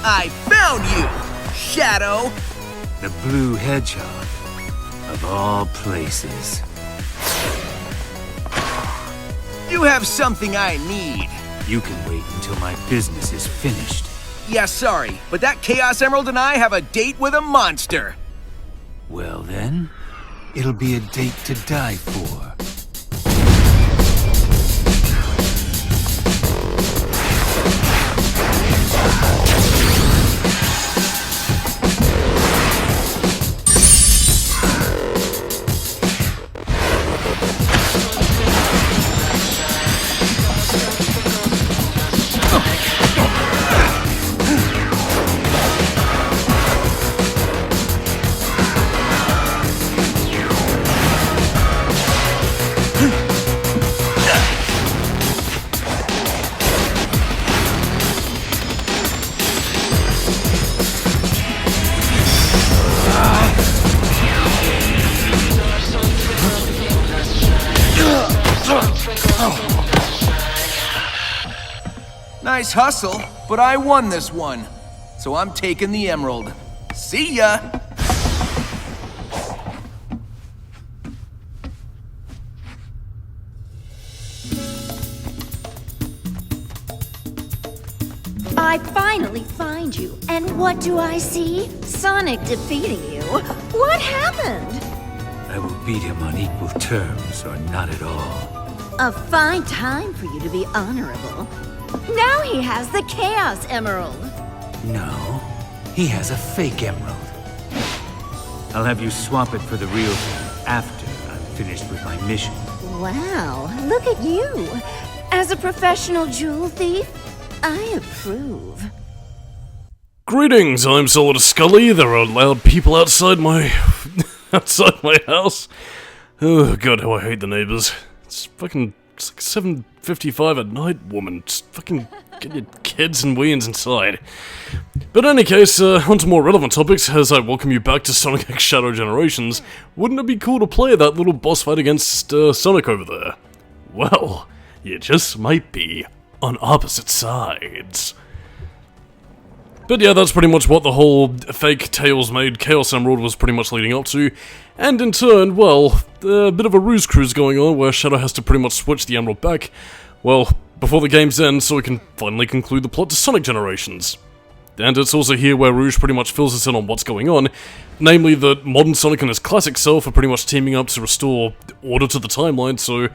I found you, Shadow! The blue hedgehog, of all places. You have something I need. You can wait until my business is finished. Yeah, sorry, but that Chaos Emerald and I have a date with a monster. Well then, it'll be a date to die for. Nice hustle, but I won this one. So I'm taking the emerald. See ya! I finally find you, and what do I see? Sonic defeating you. What happened? I will beat him on equal terms, or not at all. A fine time for you to be honorable. Now he has the Chaos Emerald. No, he has a fake emerald. I'll have you swap it for the real thing after I'm finished with my mission. Wow, look at you. As a professional jewel thief, I approve. Greetings, I'm Solidus-Skully. There are loud people outside my house. Oh god, how I hate the neighbors. It's like 7:55 at night, woman. Just fucking get your kids and weans inside. But in any case, on to more relevant topics, as I welcome you back to Sonic X Shadow Generations. Wouldn't it be cool to play that little boss fight against Sonic over there? Well, you just might be on opposite sides. But yeah, that's pretty much what the whole fake Tails-made Chaos Emerald was pretty much leading up to. And in turn, well, a bit of a ruse cruise going on where Shadow has to pretty much switch the Emerald back, well, before the game's end, so we can finally conclude the plot to Sonic Generations. And it's also here where Rouge pretty much fills us in on what's going on, namely that modern Sonic and his classic self are pretty much teaming up to restore order to the timeline, so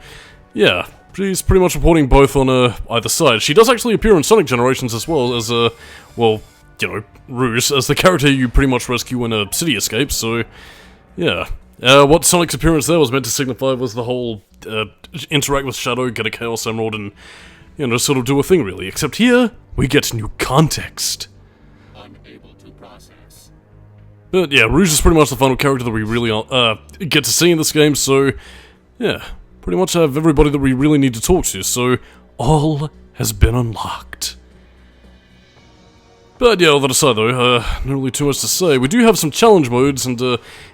yeah, she's pretty much reporting both on either side. She does actually appear in Sonic Generations as well as, well, you know, Rouge, as the character you pretty much rescue in a city escape, so yeah. What Sonic's appearance there was meant to signify was the whole, interact with Shadow, get a Chaos Emerald, and, you know, sort of do a thing, really. Except here, we get new context. Unable to process. But yeah, Rouge is pretty much the final character that we really, get to see in this game, so, yeah. Pretty much have everybody that we really need to talk to, so, all has been unlocked. But yeah, all that aside though, not really too much to say. We do have some challenge modes and,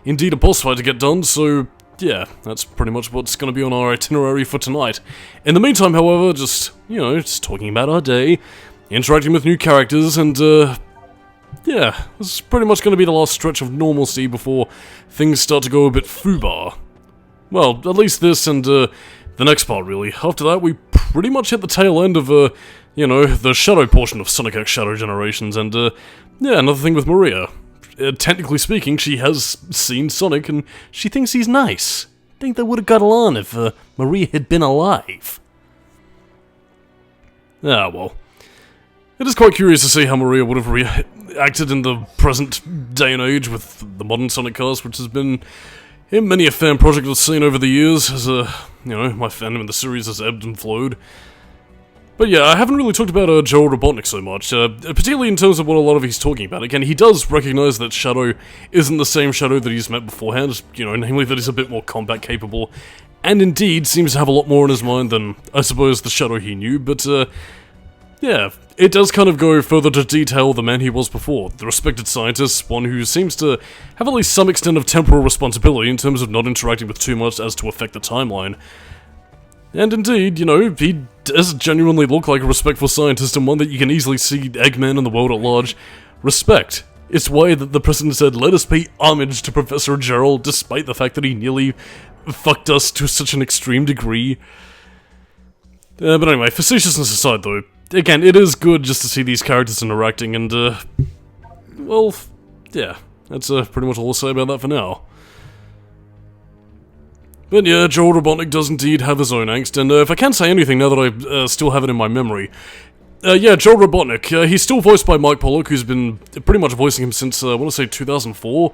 indeed a boss fight to get done, so yeah, that's pretty much what's going to be on our itinerary for tonight. In the meantime, however, just, you know, just talking about our day, interacting with new characters, and, yeah, this is pretty much going to be the last stretch of normalcy before things start to go a bit foobar. Well, at least this and, the next part, really. After that, we pretty much hit the tail end of, you know, the Shadow portion of Sonic X Shadow Generations, and, yeah, another thing with Maria. Technically speaking, she has seen Sonic, and she thinks he's nice. I think they would've got along if, Maria had been alive. Ah, well. It is quite curious to see how Maria would have reacted in the present day and age with the modern Sonic cast, which has been in many a fan project I've seen over the years, as, you know, my fandom in the series has ebbed and flowed. But yeah, I haven't really talked about Joel Robotnik so much, particularly in terms of what a lot of he's talking about. Again, he does recognize that Shadow isn't the same Shadow that he's met beforehand, you know, namely that he's a bit more combat capable, and indeed seems to have a lot more in his mind than, I suppose, the Shadow he knew, but, yeah, it does kind of go further to detail the man he was before, the respected scientist, one who seems to have at least some extent of temporal responsibility in terms of not interacting with too much as to affect the timeline. And indeed, you know, he does genuinely look like a respectful scientist and one that you can easily see Eggman and the world at large respect. It's why that the president said, "Let us pay homage to Professor Gerald," despite the fact that he nearly fucked us to such an extreme degree. But anyway, facetiousness aside though, again, it is good just to see these characters interacting, and well, yeah, that's pretty much all I'll say about that for now. But yeah, Joel Robotnik does indeed have his own angst, and if I can say anything now that I still have it in my memory, yeah, Joel Robotnik, he's still voiced by Mike Pollock, who's been pretty much voicing him since, I want to say 2004.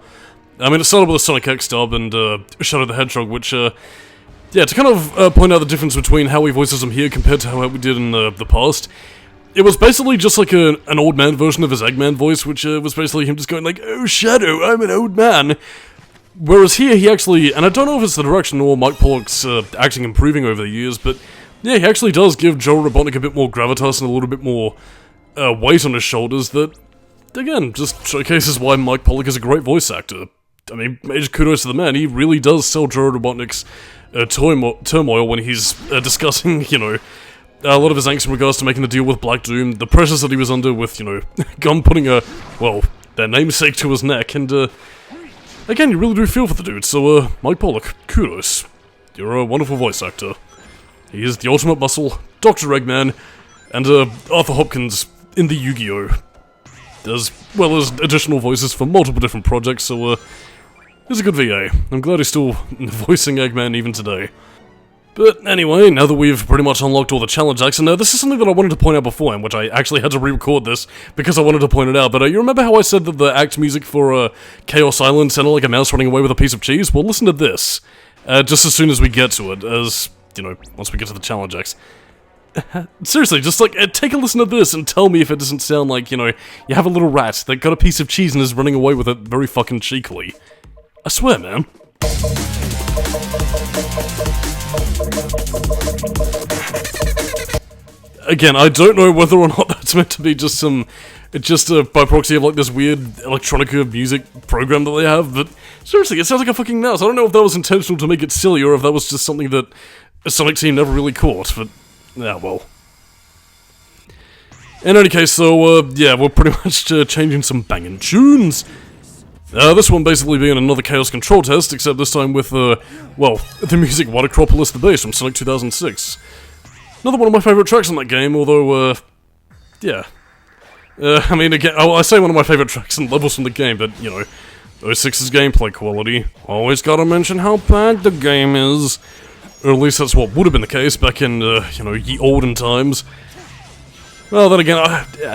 I mean, it started with a Sonic X dub and Shadow the Hedgehog, which, yeah, to kind of point out the difference between how he voices him here compared to how we did in the past, it was basically just like an old man version of his Eggman voice, which was basically him just going like, "Oh, Shadow, I'm an old man." Whereas here, he actually, and I don't know if it's the direction or Mike Pollock's acting improving over the years, but yeah, he actually does give Joel Robotnik a bit more gravitas and a little bit more weight on his shoulders that, again, just showcases why Mike Pollock is a great voice actor. I mean, major kudos to the man, he really does sell Joel Robotnik's turmoil when he's discussing, you know, a lot of his angst in regards to making the deal with Black Doom, the pressures that he was under with, you know, Gum putting their namesake to his neck, and, again, you really do feel for the dude, so, Mike Pollock, kudos. You're a wonderful voice actor. He is the ultimate muscle, Dr. Eggman, and, Arthur Hopkins in the Yu-Gi-Oh! As well as additional voices for multiple different projects, so, he's a good VA. I'm glad he's still voicing Eggman even today. But anyway, now that we've pretty much unlocked all the challenge acts, and this is something that I wanted to point out beforehand, which I actually had to re-record this because I wanted to point it out, but you remember how I said that the act music for Chaos Island sounded like a mouse running away with a piece of cheese? Well, listen to this, just as soon as we get to it, as, you know, once we get to the challenge acts. Seriously, just like, take a listen to this and tell me if it doesn't sound like, you know, you have a little rat that got a piece of cheese and is running away with it very fucking cheekily. I swear, man. Again, I don't know whether or not that's meant to be just by proxy of like this weird electronica music program that they have, but seriously, it sounds like a fucking mouse. I don't know if that was intentional to make it silly or if that was just something that a Sonic team never really caught, but yeah, well. In any case, so, yeah, we're pretty much changing some banging tunes. This one basically being another Chaos Control test, except this time with, well, the music What Acropolis the Bass from Sonic 2006. Another one of my favourite tracks in that game, although, yeah. I mean, again, I say one of my favourite tracks and levels from the game, but, you know, 06's gameplay quality. Always gotta mention how bad the game is. Or at least that's what would have been the case back in, you know, ye olden times. Well, then again,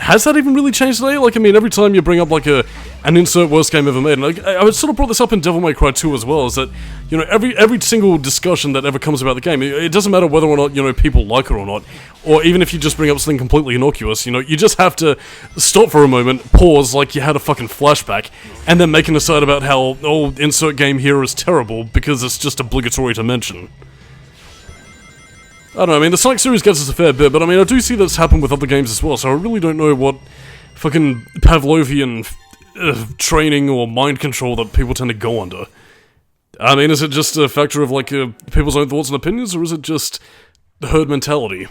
has that even really changed today? Like, I mean, every time you bring up, like, an insert worst game ever made, and I sort of brought this up in Devil May Cry 2 as well, is that, you know, every single discussion that ever comes about the game, it doesn't matter whether or not, you know, people like it or not, or even if you just bring up something completely innocuous, you know, you just have to stop for a moment, pause like you had a fucking flashback, and then make an aside about how, oh, insert game here is terrible, because it's just obligatory to mention. I don't know, I mean, the Sonic series gets us a fair bit, but I mean, I do see this happen with other games as well, so I really don't know what fucking Pavlovian training or mind control that people tend to go under. I mean, is it just a factor of, like, people's own thoughts and opinions, or is it just the herd mentality?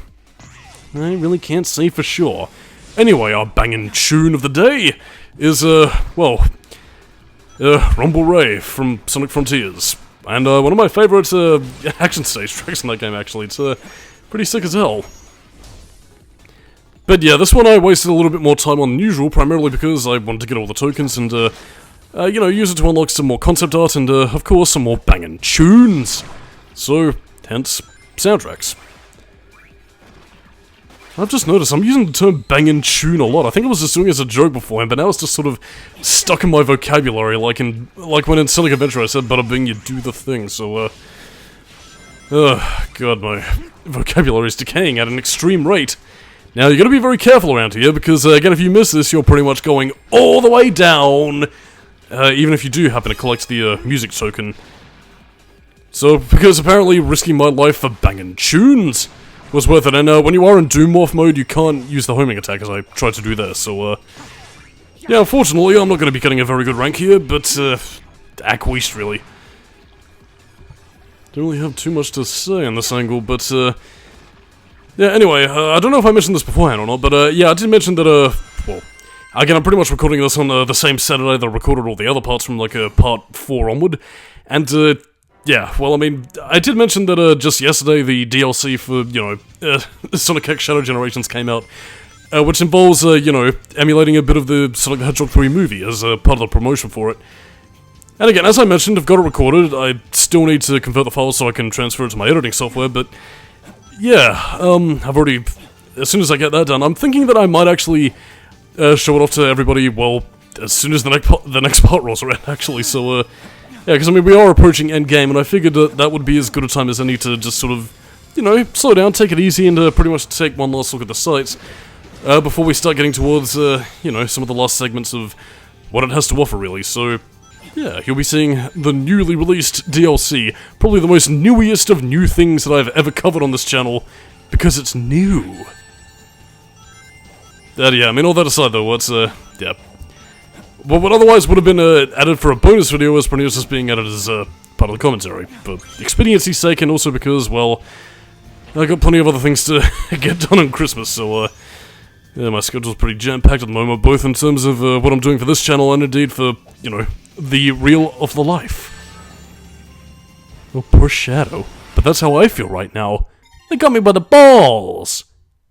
I really can't say for sure. Anyway, our banging tune of the day is, well, Rumble Ray from Sonic Frontiers. And one of my favourite action stage tracks in that game, actually. It's pretty sick as hell. But yeah, this one I wasted a little bit more time on than usual, primarily because I wanted to get all the tokens and, you know, use it to unlock some more concept art and, of course, some more banging tunes. So, hence, soundtracks. I've just noticed I'm using the term bangin' tune a lot. I think I was just doing it as a joke beforehand, but now it's just sort of stuck in my vocabulary, like when in Sonic Adventure I said bada bing, you do the thing, so, God, my vocabulary is decaying at an extreme rate. Now, you gotta be very careful around here, because, again, if you miss this, you're pretty much going all the way down, even if you do happen to collect the, music token. So, because apparently risking my life for bangin' tunes was worth it, and when you are in Doom Morph mode, you can't use the homing attack as I tried to do there, so, yeah, unfortunately, I'm not going to be getting a very good rank here, but, acquiesced, really. Don't really have too much to say on this angle, but, yeah, anyway, I don't know if I mentioned this beforehand or not, but, yeah, I did mention that, well, Again, I'm pretty much recording this on the same Saturday that I recorded all the other parts from, like, part 4 onward. And, yeah, well, I mean, I did mention that, just yesterday the DLC for, you know, Sonic X Shadow Generations came out, which involves, you know, emulating a bit of the Sonic the Hedgehog 3 movie as part of the promotion for it. And again, as I mentioned, I've got it recorded. I still need to convert the file so I can transfer it to my editing software, but yeah, I've already, as soon as I get that done, I'm thinking that I might actually show it off to everybody, well, as soon as the next part rolls around, actually, so, yeah, because, I mean, we are approaching endgame, and I figured that would be as good a time as any to just sort of, you know, slow down, take it easy, and pretty much take one last look at the sights, before we start getting towards, you know, some of the last segments of what it has to offer, really, so yeah, you'll be seeing the newly released DLC, probably the most newiest of new things that I've ever covered on this channel, because it's new. Yeah, I mean, all that aside though, what's, yeah. Well, what otherwise would have been added for a bonus video is pretty much just being added as part of the commentary, for expediency's sake, and also because, well, I got plenty of other things to get done on Christmas, so, yeah, my schedule's pretty jam-packed at the moment, both in terms of what I'm doing for this channel, and indeed for, you know, the real of the life. Oh, poor Shadow. But that's how I feel right now. They got me by the balls!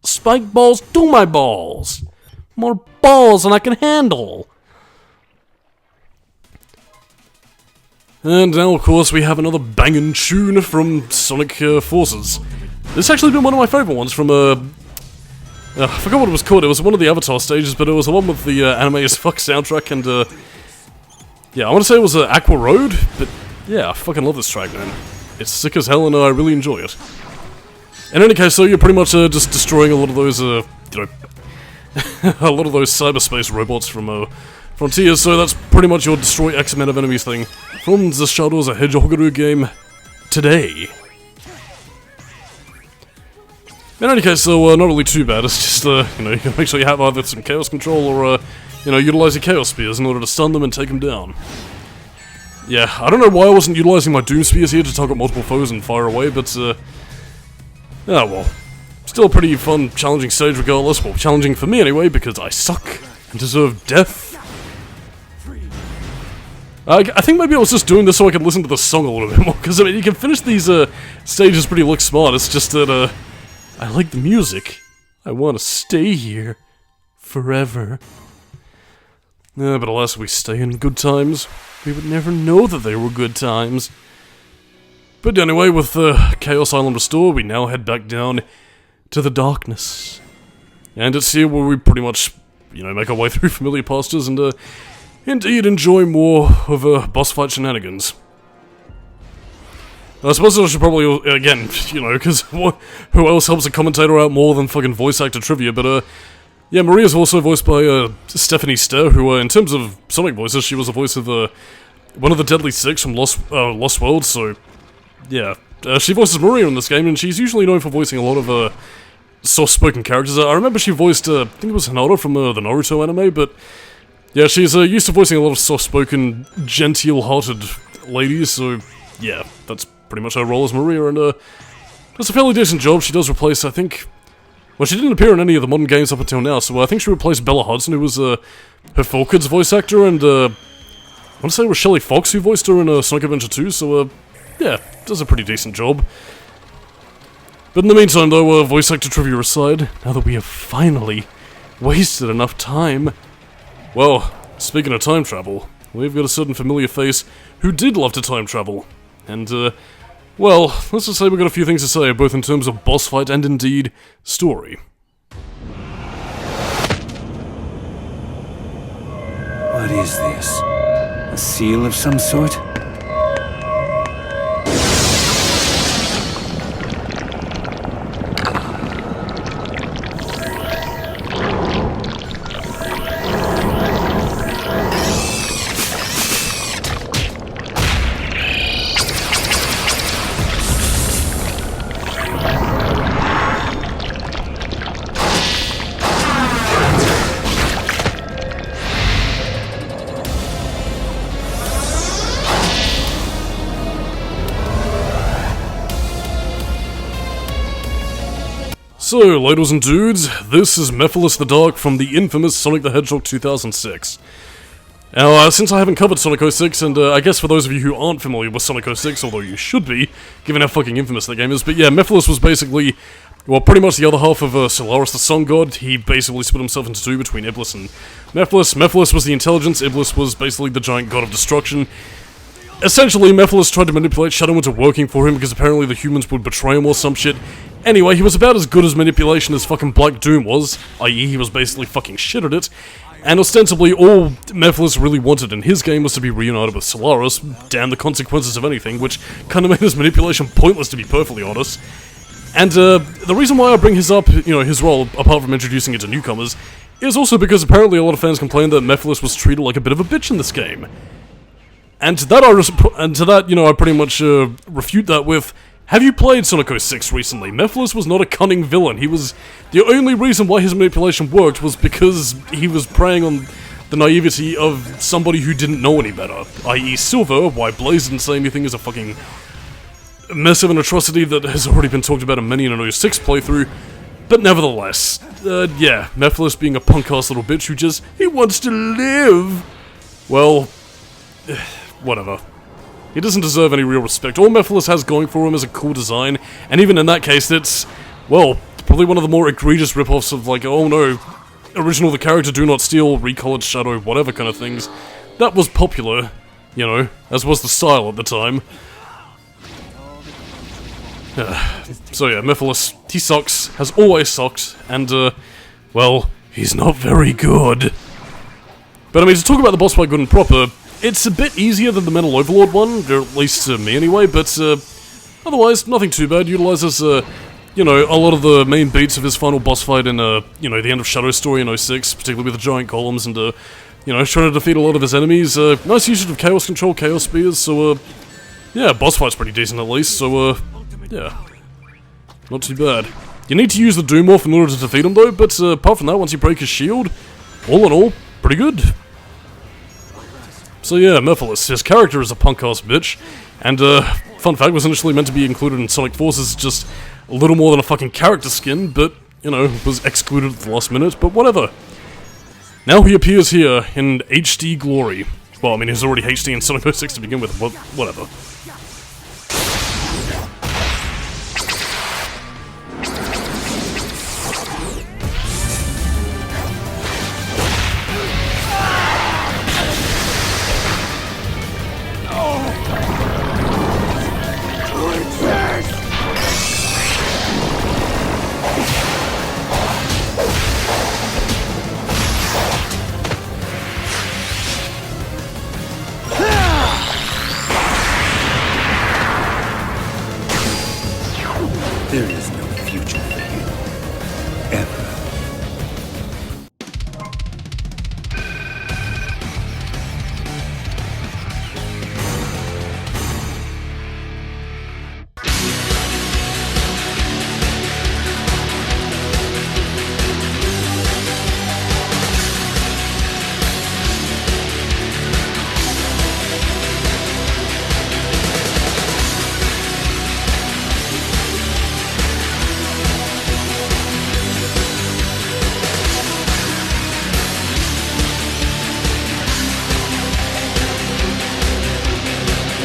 Spike balls to my balls! More balls than I can handle! And now, of course, we have another bangin' tune from Sonic Forces. This has actually been one of my favourite ones from, I forgot what it was called, it was one of the Avatar stages, but it was the one with the anime as fuck soundtrack, and, yeah, I want to say it was Aqua Road, but yeah, I fucking love this track, man. It's sick as hell, and I really enjoy it. In any case, so you're pretty much just destroying a lot of those, you know, a lot of those cyberspace robots from Frontiers, so that's pretty much your destroy X-Men of enemies thing from the Shadows the Hedgehog game today. In any case, so not really too bad, it's just, you know, you can make sure you have either some Chaos Control or, you know, utilize your Chaos Spears in order to stun them and take them down. Yeah, I don't know why I wasn't utilizing my Doom Spears here to target multiple foes and fire away, but, oh well. Still a pretty fun, challenging stage regardless. Well, challenging for me anyway, because I suck and deserve death. I think maybe I was just doing this so I could listen to the song a little bit more, because, I mean, you can finish these, stages pretty look smart, it's just that, I like the music. I want to stay here. Forever. But alas, we stay in good times. We would never know that they were good times. But anyway, with Chaos Island restored, we now head back down to the darkness. And it's here where we pretty much, you know, make our way through familiar pastures and, indeed enjoy more of, boss fight shenanigans. I suppose I should probably, again, you know, because who else helps a commentator out more than fucking voice actor trivia, but, yeah, Maria's also voiced by, Stephanie Ster, who, in terms of Sonic voices, she was the voice of, one of the Deadly Six from Lost World, so, yeah. She voices Maria in this game, and she's usually known for voicing a lot of, soft-spoken characters. I remember she voiced, I think it was Hinata from, the Naruto anime, but, yeah, she's, used to voicing a lot of soft-spoken, genteel-hearted ladies, so, yeah, that's pretty much her role as Maria, and, does a fairly decent job. She does replace, I think... Well, she didn't appear in any of the modern games up until now, so I think she replaced Bella Hudson, who was, her 4Kids voice actor, and, I want to say it was Shelly Fox who voiced her in, Sonic Adventure 2, so, yeah, does a pretty decent job. But in the meantime, though, voice actor trivia aside, now that we have finally wasted enough time... Well, speaking of time travel, we've got a certain familiar face who did love to time travel, and, well, let's just say we've got a few things to say, both in terms of boss fight and, indeed, story. What is this? A seal of some sort? So, ladies and dudes, this is Mephiles the Dark from the infamous Sonic the Hedgehog 2006. Now, since I haven't covered Sonic 06, and I guess for those of you who aren't familiar with Sonic 06, although you should be, given how fucking infamous that game is, but yeah, Mephiles was basically, well, pretty much the other half of Solidus the Sun God. He basically split himself into two between Iblis and Mephiles. Mephiles was the intelligence, Iblis was basically the giant god of destruction. Essentially, Mephiles tried to manipulate Shadow into working for him because apparently the humans would betray him or some shit. Anyway, he was about as good as manipulation as fucking Black Doom was, i.e. he was basically fucking shit at it. And ostensibly, all Mephiles really wanted in his game was to be reunited with Solaris, damn the consequences of anything, which kind of made his manipulation pointless, to be perfectly honest. And the reason why I bring his up, his role, apart from introducing it to newcomers, is also because apparently a lot of fans complained that Mephiles was treated like a bit of a bitch in this game. And to that, I pretty much refute that with, have you played Sonic 06 recently? Mephiles was not a cunning villain. He was... The only reason why his manipulation worked was because he was preying on the naivety of somebody who didn't know any better, i.e. Silver, why Blaze didn't say anything is a fucking mess of an atrocity that has already been talked about in many an 06 playthrough. But nevertheless, yeah, Mephiles being a punk-ass little bitch who just, he wants to live. Well, whatever. He doesn't deserve any real respect. All Mephiles has going for him is a cool design, and even in that case, it's, well, probably one of the more egregious rip-offs of, like, oh no, original the character, do not steal, recolored Shadow, whatever kind of things. That was popular, as was the style at the time. So yeah, Mephiles, he sucks, has always sucked, and, well, he's not very good. But I mean, to talk about the boss fight good and proper, it's a bit easier than the Mental Overlord one, or at least to me anyway, but otherwise, nothing too bad. Utilizes, a lot of the main beats of his final boss fight in, the end of Shadow's story in 06, particularly with the giant columns and, trying to defeat a lot of his enemies. Nice usage of Chaos Control, Chaos Spears, so, yeah, boss fight's pretty decent at least, so, yeah, not too bad. You need to use the Doom Morph in order to defeat him though, but apart from that, once you break his shield, all in all, pretty good. So yeah, Mephiles, his character is a punk-ass bitch, and fun fact, was initially meant to be included in Sonic Forces, just a little more than a fucking character skin, but, was excluded at the last minute, but whatever. Now he appears here in HD glory. Well, I mean, he's already HD in Sonic 06 to begin with, but whatever. There is no future for you. Ever.